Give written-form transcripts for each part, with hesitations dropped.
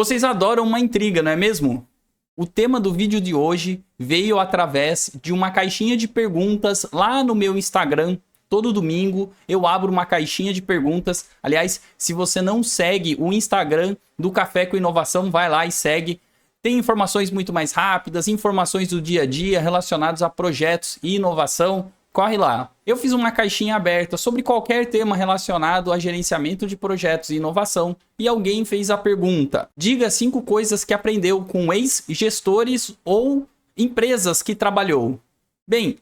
Vocês adoram uma intriga, não é mesmo? O tema do vídeo de hoje veio através de uma caixinha de perguntas lá no meu Instagram. Todo domingo eu abro uma caixinha de perguntas. Aliás, se você não segue o Instagram do Café com Inovação, vai lá e segue. Tem informações muito mais rápidas, informações do dia a dia relacionados a projetos e inovação. Corre lá. Eu fiz uma caixinha aberta sobre qualquer tema relacionado a gerenciamento de projetos e inovação e alguém fez a pergunta: diga 5 coisas que aprendeu com ex-gestores ou empresas que trabalhou. Bem,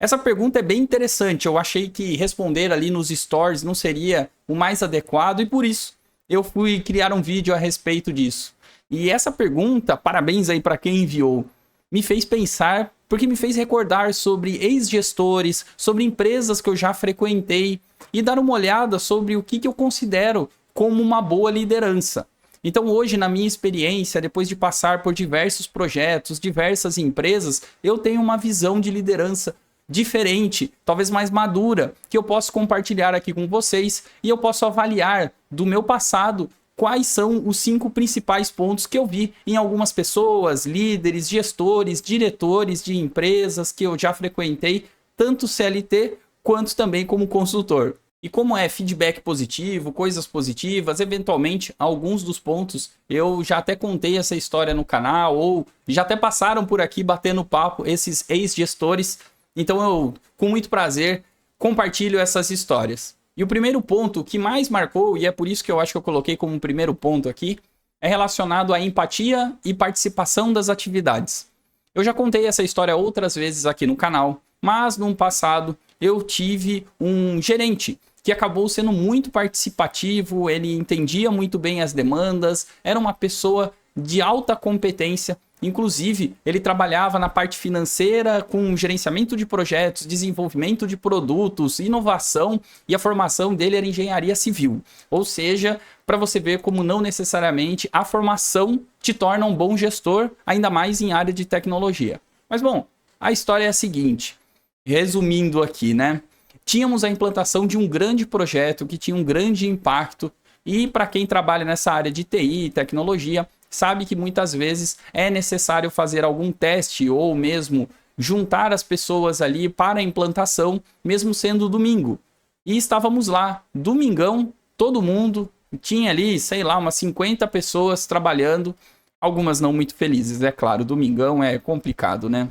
essa pergunta é bem interessante. Eu achei que responder ali nos stories não seria o mais adequado e por isso eu fui criar um vídeo a respeito disso. E essa pergunta, parabéns aí para quem enviou, me fez pensar, porque me fez recordar sobre ex-gestores, sobre empresas que eu já frequentei e dar uma olhada sobre o que eu considero como uma boa liderança. Então hoje, na minha experiência, depois de passar por diversos projetos, diversas empresas, eu tenho uma visão de liderança diferente, talvez mais madura, que eu posso compartilhar aqui com vocês e eu posso avaliar do meu passado quais são os 5 principais pontos que eu vi em algumas pessoas, líderes, gestores, diretores de empresas que eu já frequentei, tanto CLT quanto também como consultor. E como é feedback positivo, coisas positivas, eventualmente alguns dos pontos eu já até contei essa história no canal ou já até passaram por aqui batendo papo esses ex-gestores. Então eu, com muito prazer, compartilho essas histórias. E o primeiro ponto que mais marcou, e é por isso que eu acho que eu coloquei como primeiro ponto aqui, é relacionado à empatia e participação das atividades. Eu já contei essa história outras vezes aqui no canal, mas no passado eu tive um gerente que acabou sendo muito participativo, ele entendia muito bem as demandas, era uma pessoa de alta competência. Inclusive, ele trabalhava na parte financeira com gerenciamento de projetos, desenvolvimento de produtos, inovação, e a formação dele era engenharia civil. Ou seja, para você ver como não necessariamente a formação te torna um bom gestor, ainda mais em área de tecnologia. Mas bom, a história é a seguinte, resumindo aqui, né? Tínhamos a implantação de um grande projeto que tinha um grande impacto e para quem trabalha nessa área de TI e tecnologia, sabe que muitas vezes é necessário fazer algum teste ou mesmo juntar as pessoas ali para a implantação, mesmo sendo domingo. E estávamos lá, domingão, todo mundo, tinha ali, sei lá, umas 50 pessoas trabalhando, algumas não muito felizes, é claro, domingão é complicado, né?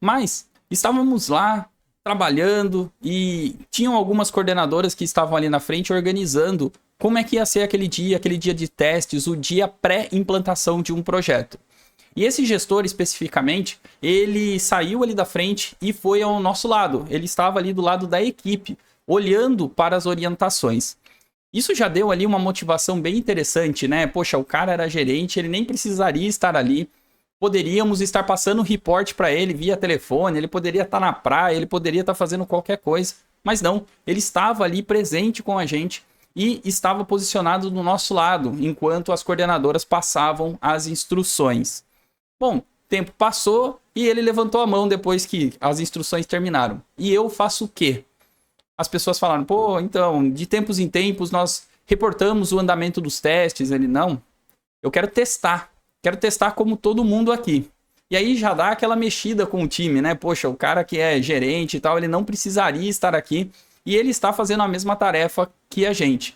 Mas estávamos lá trabalhando e tinham algumas coordenadoras que estavam ali na frente organizando como é que ia ser aquele dia de testes, o dia pré-implantação de um projeto. E esse gestor especificamente, ele saiu ali da frente e foi ao nosso lado. Ele estava ali do lado da equipe, olhando para as orientações. Isso já deu ali uma motivação bem interessante, né? Poxa, o cara era gerente, ele nem precisaria estar ali. Poderíamos estar passando report para ele via telefone, ele poderia estar na praia, ele poderia estar fazendo qualquer coisa. Mas não, ele estava ali presente com a gente e estava posicionado do nosso lado, enquanto as coordenadoras passavam as instruções. Bom, tempo passou e ele levantou a mão depois que as instruções terminaram. E eu faço o quê? As pessoas falaram, pô, então, de tempos em tempos nós reportamos o andamento dos testes. Ele, não, eu quero testar como todo mundo aqui. E aí já dá aquela mexida com o time, né? Poxa, o cara que é gerente e tal, ele não precisaria estar aqui. E ele está fazendo a mesma tarefa que a gente.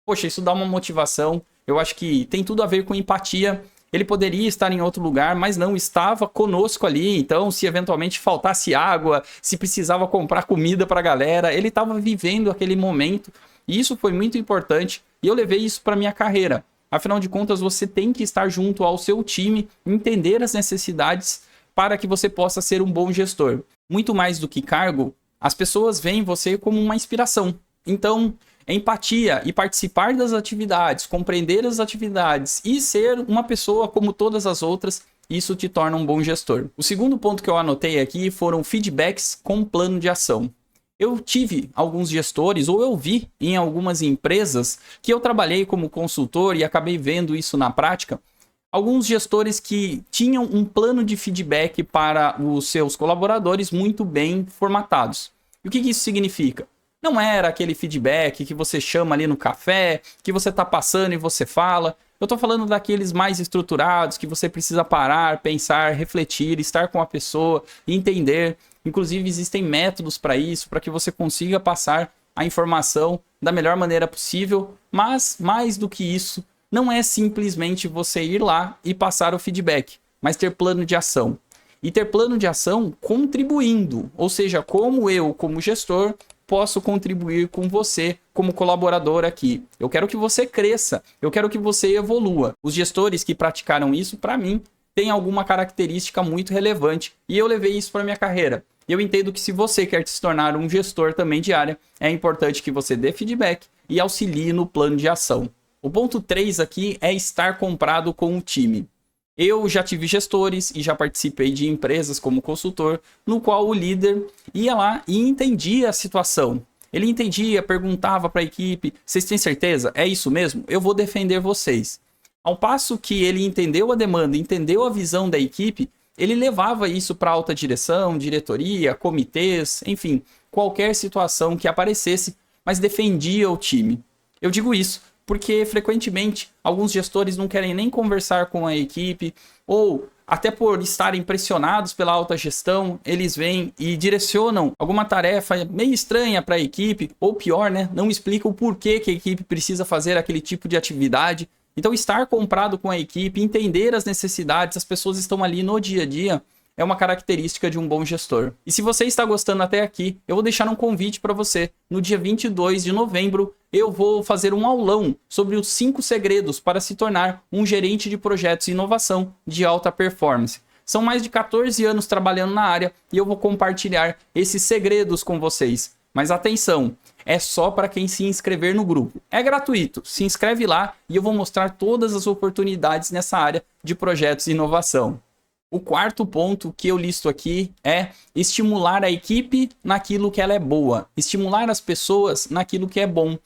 Poxa, isso dá uma motivação. Eu acho que tem tudo a ver com empatia. Ele poderia estar em outro lugar, mas não, estava conosco ali. Então, se eventualmente faltasse água, se precisava comprar comida para a galera, ele estava vivendo aquele momento. E isso foi muito importante. E eu levei isso para minha carreira. Afinal de contas, você tem que estar junto ao seu time, entender as necessidades para que você possa ser um bom gestor. Muito mais do que cargo, as pessoas veem você como uma inspiração. Então, empatia e participar das atividades, compreender as atividades e ser uma pessoa como todas as outras, isso te torna um bom gestor. O segundo ponto que eu anotei aqui foram feedbacks com plano de ação. Eu tive alguns gestores, ou eu vi em algumas empresas que eu trabalhei como consultor e acabei vendo isso na prática, alguns gestores que tinham um plano de feedback para os seus colaboradores muito bem formatados. E o que isso significa? Não era aquele feedback que você chama ali no café, que você está passando e você fala. Eu tô falando daqueles mais estruturados, que você precisa parar, pensar, refletir, estar com a pessoa, entender. Inclusive, existem métodos para isso, para que você consiga passar a informação da melhor maneira possível. Mas, mais do que isso, não é simplesmente você ir lá e passar o feedback, mas ter plano de ação. E ter plano de ação contribuindo, ou seja, como eu, como gestor, posso contribuir com você como colaborador aqui. Eu quero que você cresça, eu quero que você evolua. Os gestores que praticaram isso, para mim, têm alguma característica muito relevante e eu levei isso para minha carreira. Eu entendo que se você quer se tornar um gestor também de área, é importante que você dê feedback e auxilie no plano de ação. O ponto 3 aqui é estar comprado com o time. Eu já tive gestores e já participei de empresas como consultor, no qual o líder ia lá e entendia a situação. Ele entendia, perguntava para a equipe, vocês têm certeza? É isso mesmo? Eu vou defender vocês. Ao passo que ele entendeu a demanda, entendeu a visão da equipe, ele levava isso para alta direção, diretoria, comitês, enfim, qualquer situação que aparecesse, mas defendia o time. Eu digo isso porque frequentemente alguns gestores não querem nem conversar com a equipe, ou até por estarem pressionados pela alta gestão, eles vêm e direcionam alguma tarefa meio estranha para a equipe, ou pior, né, não explicam o porquê que a equipe precisa fazer aquele tipo de atividade. Então, estar comprado com a equipe, entender as necessidades, as pessoas estão ali no dia a dia, é uma característica de um bom gestor. E se você está gostando até aqui, eu vou deixar um convite para você. No dia 22 de novembro, eu vou fazer um aulão sobre os 5 segredos para se tornar um gerente de projetos e inovação de alta performance. São mais de 14 anos trabalhando na área e eu vou compartilhar esses segredos com vocês. Mas atenção, é só para quem se inscrever no grupo. É gratuito, se inscreve lá e eu vou mostrar todas as oportunidades nessa área de projetos e inovação. O quarto ponto que eu listo aqui é estimular a equipe naquilo que ela é boa, estimular as pessoas naquilo que é bom.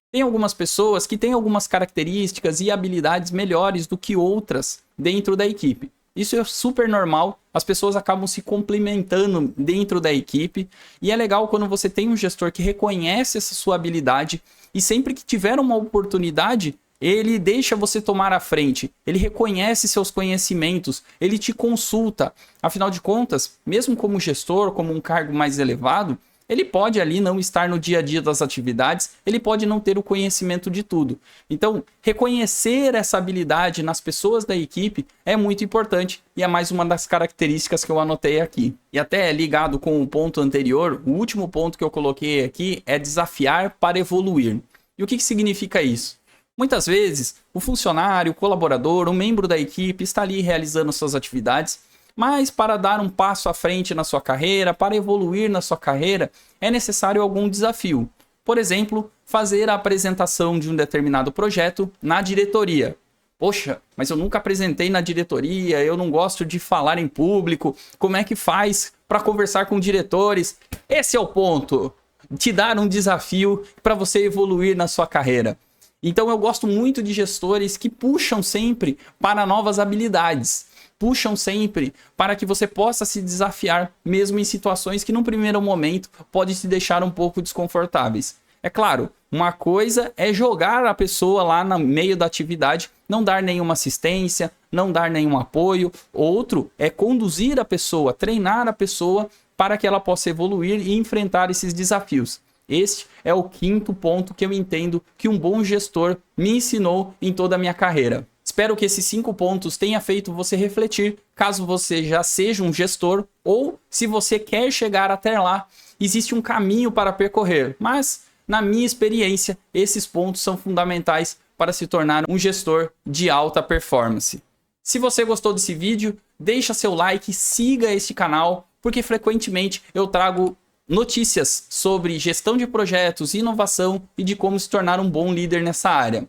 Tem algumas pessoas que têm algumas características e habilidades melhores do que outras dentro da equipe. Isso é super normal, as pessoas acabam se complementando dentro da equipe e é legal quando você tem um gestor que reconhece essa sua habilidade e sempre que tiver uma oportunidade, ele deixa você tomar a frente, ele reconhece seus conhecimentos, ele te consulta. Afinal de contas, mesmo como gestor, como um cargo mais elevado, ele pode ali não estar no dia a dia das atividades, ele pode não ter o conhecimento de tudo. Então, reconhecer essa habilidade nas pessoas da equipe é muito importante e é mais uma das características que eu anotei aqui. E até ligado com o ponto anterior, o último ponto que eu coloquei aqui é desafiar para evoluir. E o que significa isso? Muitas vezes, o funcionário, o colaborador, o membro da equipe está ali realizando suas atividades, mas para dar um passo à frente na sua carreira, para evoluir na sua carreira, é necessário algum desafio. Por exemplo, fazer a apresentação de um determinado projeto na diretoria. Poxa, mas eu nunca apresentei na diretoria, eu não gosto de falar em público, como é que faz para conversar com diretores? Esse é o ponto, te dar um desafio para você evoluir na sua carreira. Então eu gosto muito de gestores que puxam sempre para novas habilidades. Puxam sempre para que você possa se desafiar, mesmo em situações que num primeiro momento pode te deixar um pouco desconfortáveis. É claro, uma coisa é jogar a pessoa lá no meio da atividade, não dar nenhuma assistência, não dar nenhum apoio. Outro é conduzir a pessoa, treinar a pessoa para que ela possa evoluir e enfrentar esses desafios. Este é o quinto ponto que eu entendo que um bom gestor me ensinou em toda a minha carreira. Espero que esses 5 pontos tenham feito você refletir, caso você já seja um gestor ou se você quer chegar até lá, existe um caminho para percorrer, mas na minha experiência, esses pontos são fundamentais para se tornar um gestor de alta performance. Se você gostou desse vídeo, deixa seu like, siga este canal, porque frequentemente eu trago notícias sobre gestão de projetos, inovação e de como se tornar um bom líder nessa área.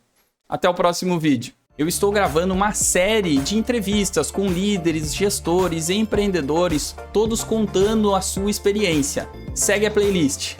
Até o próximo vídeo. Eu estou gravando uma série de entrevistas com líderes, gestores e empreendedores, todos contando a sua experiência. Segue a playlist.